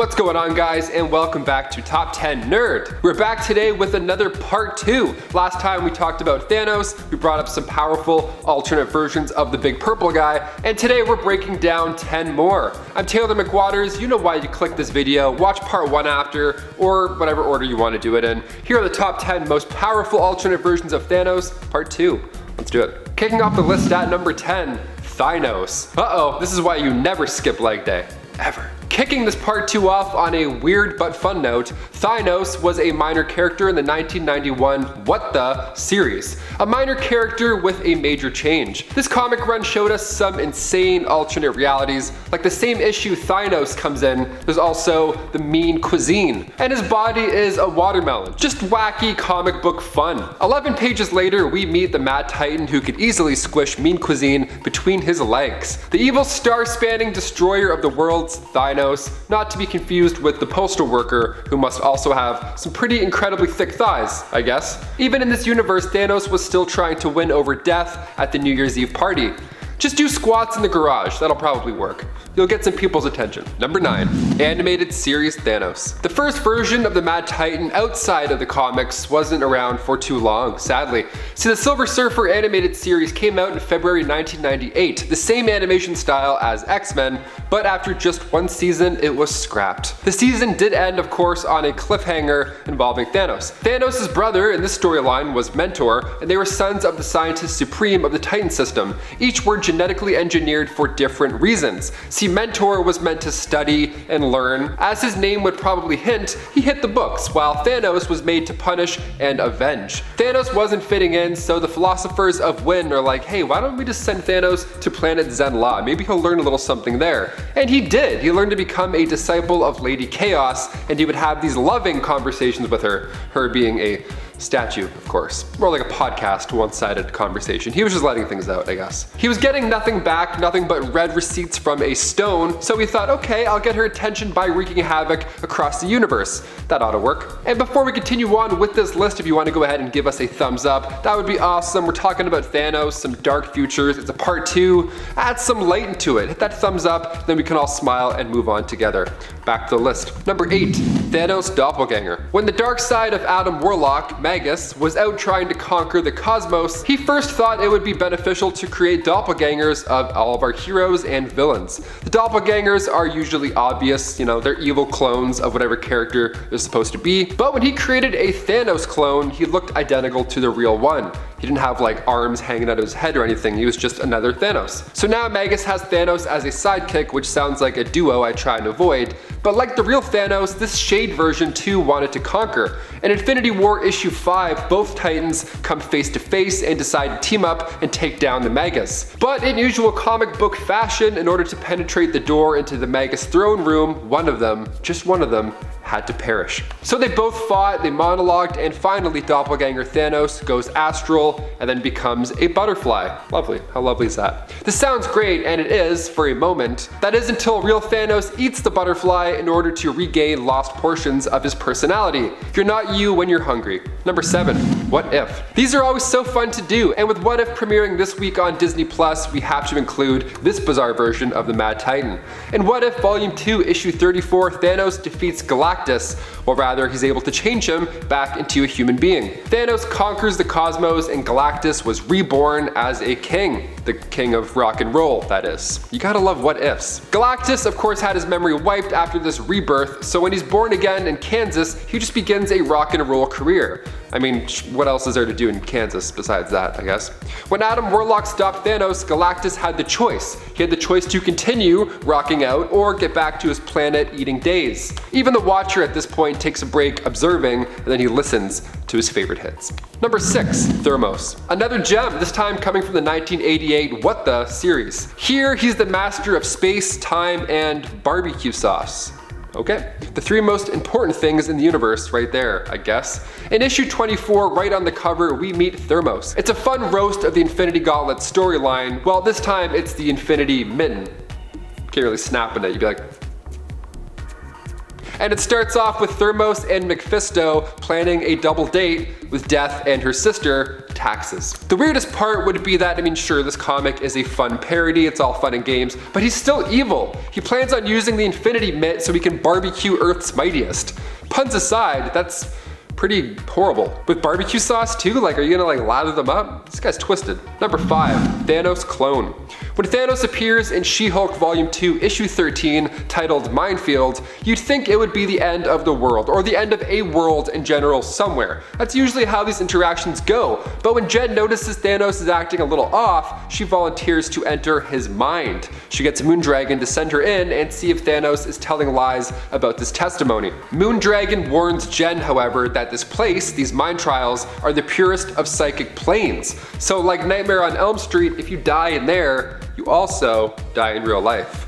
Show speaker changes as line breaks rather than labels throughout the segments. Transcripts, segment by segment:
What's going on, guys, and welcome back to Top 10 Nerd. We're back today with another part 2. Last time we talked about Thanos, we brought up some powerful alternate versions of the big purple guy, and today we're breaking down 10 more. I'm Taylor McWaters. You know why you click this video. Watch part 1 after, or whatever order you want to do it in. Here are the top 10 most powerful alternate versions of Thanos, part 2. Let's do it. Kicking off the list at number 10, Thighnos. Uh-oh, this is why you never skip leg day. Ever. Kicking this part 2 off on a weird but fun note, Thighnos was a minor character in the 1991 What The series. A minor character with a major change. This comic run showed us some insane alternate realities. Like the same issue Thighnos comes in, there's also the mean cuisine. And his body is a watermelon. Just wacky comic book fun. 11 pages later, we meet the Mad Titan who could easily squish mean cuisine between his legs. The evil star-spanning destroyer of the worlds, Thighnos, not to be confused with the postal worker, who must also have some pretty incredibly thick thighs, I guess. Even in this universe, Thanos was still trying to win over death at the New Year's Eve party. Just do squats in the garage, that'll probably work. You'll get some people's attention. Number 9, animated series Thanos. The first version of the Mad Titan outside of the comics wasn't around for too long, sadly. See, the Silver Surfer animated series came out in February 1998, the same animation style as X-Men, but after just one season, it was scrapped. The season did end, of course, on a cliffhanger involving Thanos. Thanos' brother in this storyline was Mentor, and they were sons of the Scientist Supreme of the Titan system. Each were genetically engineered for different reasons. See, Mentor was meant to study and learn. As his name would probably hint, he hit the books, while Thanos was made to punish and avenge. Thanos wasn't fitting in, so the philosophers of Wynn are like, hey, why don't we just send Thanos to planet Zenn-La? Maybe he'll learn a little something there. And he did. He learned to become a disciple of Lady Chaos, and he would have these loving conversations with her being a statue, of course. More like a podcast, one-sided conversation. He was just letting things out, I guess. He was getting nothing back, nothing but red receipts from a stone, so he thought, okay, I'll get her attention by wreaking havoc across the universe. That ought to work. And before we continue on with this list, if you want to go ahead and give us a thumbs up, that would be awesome. We're talking about Thanos, some dark futures. It's a part 2. Add some light into it. Hit that thumbs up, then we can all smile and move on together. Back to the list. Number 8, Thanos Doppelganger. When the dark side of Adam Warlock, Magus, was out trying to conquer the cosmos, he first thought it would be beneficial to create doppelgangers of all of our heroes and villains. The doppelgangers are usually obvious, you know, they're evil clones of whatever character they're supposed to be, but when he created a Thanos clone, he looked identical to the real one. He didn't have like arms hanging out of his head or anything, he was just another Thanos. So now Magus has Thanos as a sidekick, which sounds like a duo I try and avoid, but like the real Thanos, this Shade version too wanted to conquer. In Infinity War issue 5, both Titans come face to face and decide to team up and take down the Magus. But in usual comic book fashion, in order to penetrate the door into the Magus throne room, one of them, just one of them, had to perish. So they both fought, they monologued, and finally Doppelganger Thanos goes astral and then becomes a butterfly. Lovely. How lovely is that? This sounds great, and it is for a moment. That is until real Thanos eats the butterfly in order to regain lost portions of his personality. You're not you when you're hungry. Number 7, What If? These are always so fun to do, and with What If premiering this week on Disney+, we have to include this bizarre version of the Mad Titan. In What If Volume 2, Issue 34, Thanos defeats Galactus, or rather, he's able to change him back into a human being. Thanos conquers the cosmos, and Galactus was reborn as a king. The king of rock and roll, that is. You gotta love what ifs. Galactus, of course, had his memory wiped after this rebirth, so when he's born again in Kansas, he just begins a rock and roll career. I mean, what else is there to do in Kansas besides that, I guess? When Adam Warlock stopped Thanos, Galactus had the choice. He had the choice to continue rocking out or get back to his planet-eating days. Even the Watcher at this point takes a break observing, and then he listens to his favorite hits. Number 6, Thermos. Another gem, this time coming from the 1988 What The series. Here, he's the master of space, time, and barbecue sauce. Okay, the 3 most important things in the universe right there, I guess. In issue 24, right on the cover, we meet Thermos. It's a fun roast of the Infinity Gauntlet storyline. Well, this time it's the Infinity Mitten. Can't really snap in it, you'd be like... And it starts off with Thermos and Mephisto planning a double date with Death and her sister, taxes. The weirdest part would be that, I mean, sure, this comic is a fun parody, it's all fun and games, but he's still evil. He plans on using the Infinity Mitt so he can barbecue Earth's mightiest. Puns aside, that's pretty horrible. With barbecue sauce too? Like, are you gonna like lather them up? This guy's twisted. Number 5, Thanos clone. When Thanos appears in She-Hulk Volume 2, Issue 13, titled Minefield, you'd think it would be the end of the world, or the end of a world in general somewhere. That's usually how these interactions go, but when Jen notices Thanos is acting a little off, she volunteers to enter his mind. She gets Moondragon to send her in and see if Thanos is telling lies about this testimony. Moondragon warns Jen, however, that this place, these mind trials, are the purest of psychic planes. So like Nightmare on Elm Street, if you die in there, you also die in real life.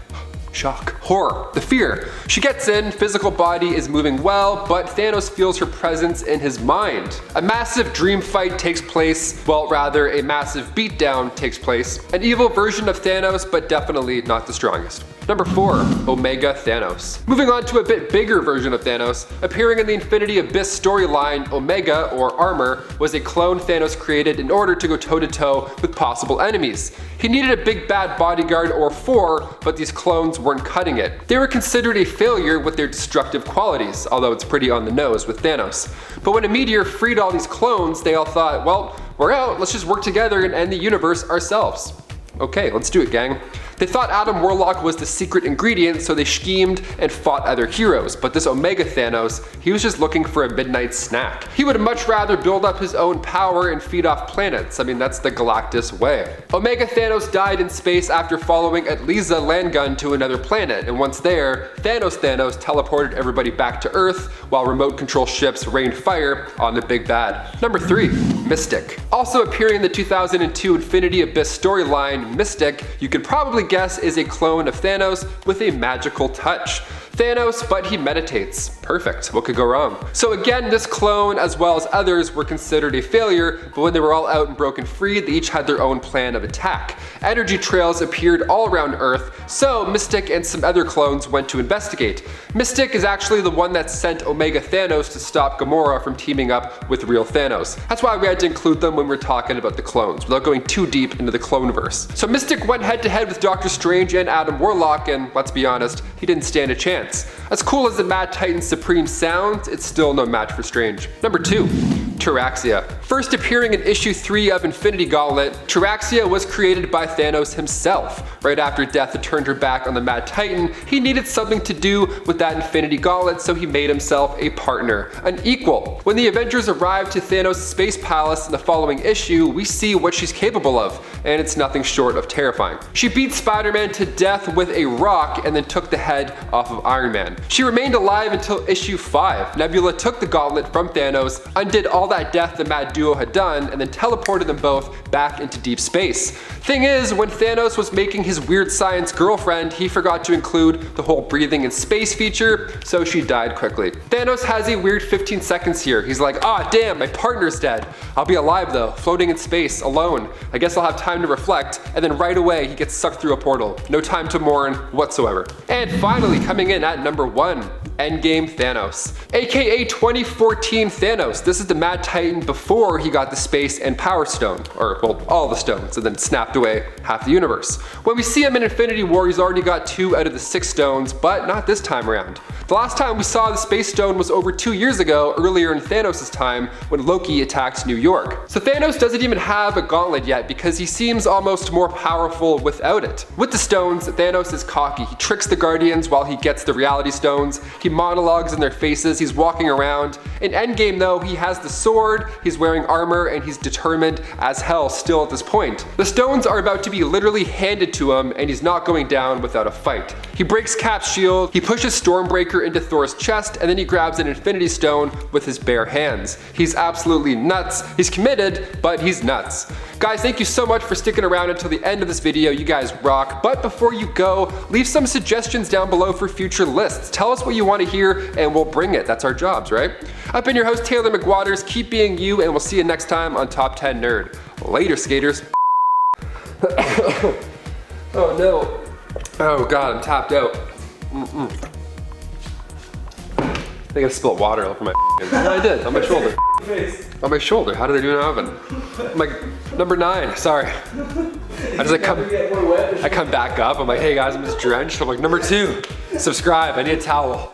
Shock. Horror. The fear. She gets in, physical body is moving well, but Thanos feels her presence in his mind. A massive dream fight takes place, well rather a massive beatdown takes place. An evil version of Thanos, but definitely not the strongest. Number 4, Omega Thanos. Moving on to a bit bigger version of Thanos, appearing in the Infinity Abyss storyline, Omega, or Armor, was a clone Thanos created in order to go toe-to-toe with possible enemies. He needed a big bad bodyguard or 4, but these clones weren't cutting it. They were considered a failure with their destructive qualities, although it's pretty on the nose with Thanos. But when a meteor freed all these clones, they all thought, well, we're out, let's just work together and end the universe ourselves. Okay, let's do it, gang. They thought Adam Warlock was the secret ingredient, so they schemed and fought other heroes, but this Omega Thanos, he was just looking for a midnight snack. He would much rather build up his own power and feed off planets. I mean, that's the Galactus way. Omega Thanos died in space after following Atliza Landgun to another planet, and once there, Thanos teleported everybody back to Earth, while remote control ships rained fire on the big bad. Number 3, Mystic. Also appearing in the 2002 Infinity Abyss storyline, Mystic, you could probably guess is a clone of Thanos with a magical touch. Thanos, but he meditates. Perfect, what could go wrong? So again, this clone, as well as others, were considered a failure, but when they were all out and broken free, they each had their own plan of attack. Energy trails appeared all around Earth, so Mystic and some other clones went to investigate. Mystic is actually the one that sent Omega Thanos to stop Gamora from teaming up with real Thanos. That's why we had to include them when we're talking about the clones, without going too deep into the Cloneverse. So Mystic went head to head with Doctor Strange and Adam Warlock, and let's be honest, he didn't stand a chance. As cool as the Mad Titan Supreme sounds, it's still no match for Strange. Number 2, Terraxia. First appearing in issue 3 of Infinity Gauntlet, Terraxia was created by Thanos himself. Right after Death had turned her back on the Mad Titan, he needed something to do with that Infinity Gauntlet, so he made himself a partner, an equal. When the Avengers arrived to Thanos' space palace in the following issue, we see what she's capable of, and it's nothing short of terrifying. She beat Spider-Man to death with a rock and then took the head off of Iron Man. She remained alive until issue 5. Nebula took the gauntlet from Thanos, undid all that death the Mad Duo had done, and then teleported them both back into deep space. Thing is, when Thanos was making his weird science girlfriend, he forgot to include the whole breathing in space feature, so she died quickly. Thanos has a weird 15 seconds here. He's like, ah, damn, my partner's dead. I'll be alive though, floating in space, alone. I guess I'll have time to reflect, and then right away he gets sucked through a portal. No time to mourn whatsoever. And finally, coming in at number 1, Endgame Thanos, aka 2014 Thanos. This is the Mad Titan before he got the Space and Power Stone, or well, all the stones, and then snapped away half the universe. When we see him in Infinity War, he's already got 2 out of the 6 stones, but not this time around. The last time we saw the Space Stone was over 2 years ago, earlier in Thanos' time, when Loki attacked New York. So Thanos doesn't even have a gauntlet yet because he seems almost more powerful without it. With the stones, Thanos is cocky. He tricks the Guardians while he gets the Reality Stones. He monologues in their faces, he's walking around. In Endgame though, he has the sword, he's wearing armor, and he's determined as hell still at this point. The stones are about to be literally handed to him, and he's not going down without a fight. He breaks Cap's shield, he pushes Stormbreaker into Thor's chest, and then he grabs an Infinity Stone with his bare hands. He's absolutely nuts. He's committed, but he's nuts. Guys, thank you so much for sticking around until the end of this video. You guys rock. But before you go, leave some suggestions down below for future lists. Tell us what you want to hear and we'll bring it. That's our jobs, right? I've been your host, Taylor McWaters. Keep being you, and we'll see you next time on Top 10 Nerd. Later, skaters. Oh no. Oh god, I'm tapped out. I gotta spill water over my no, I did, on my shoulder. On my shoulder, how did I do in an oven? I'm like, number 9, sorry. I come back up, I'm like, hey guys, I'm just drenched. I'm like, number 2, subscribe, I need a towel.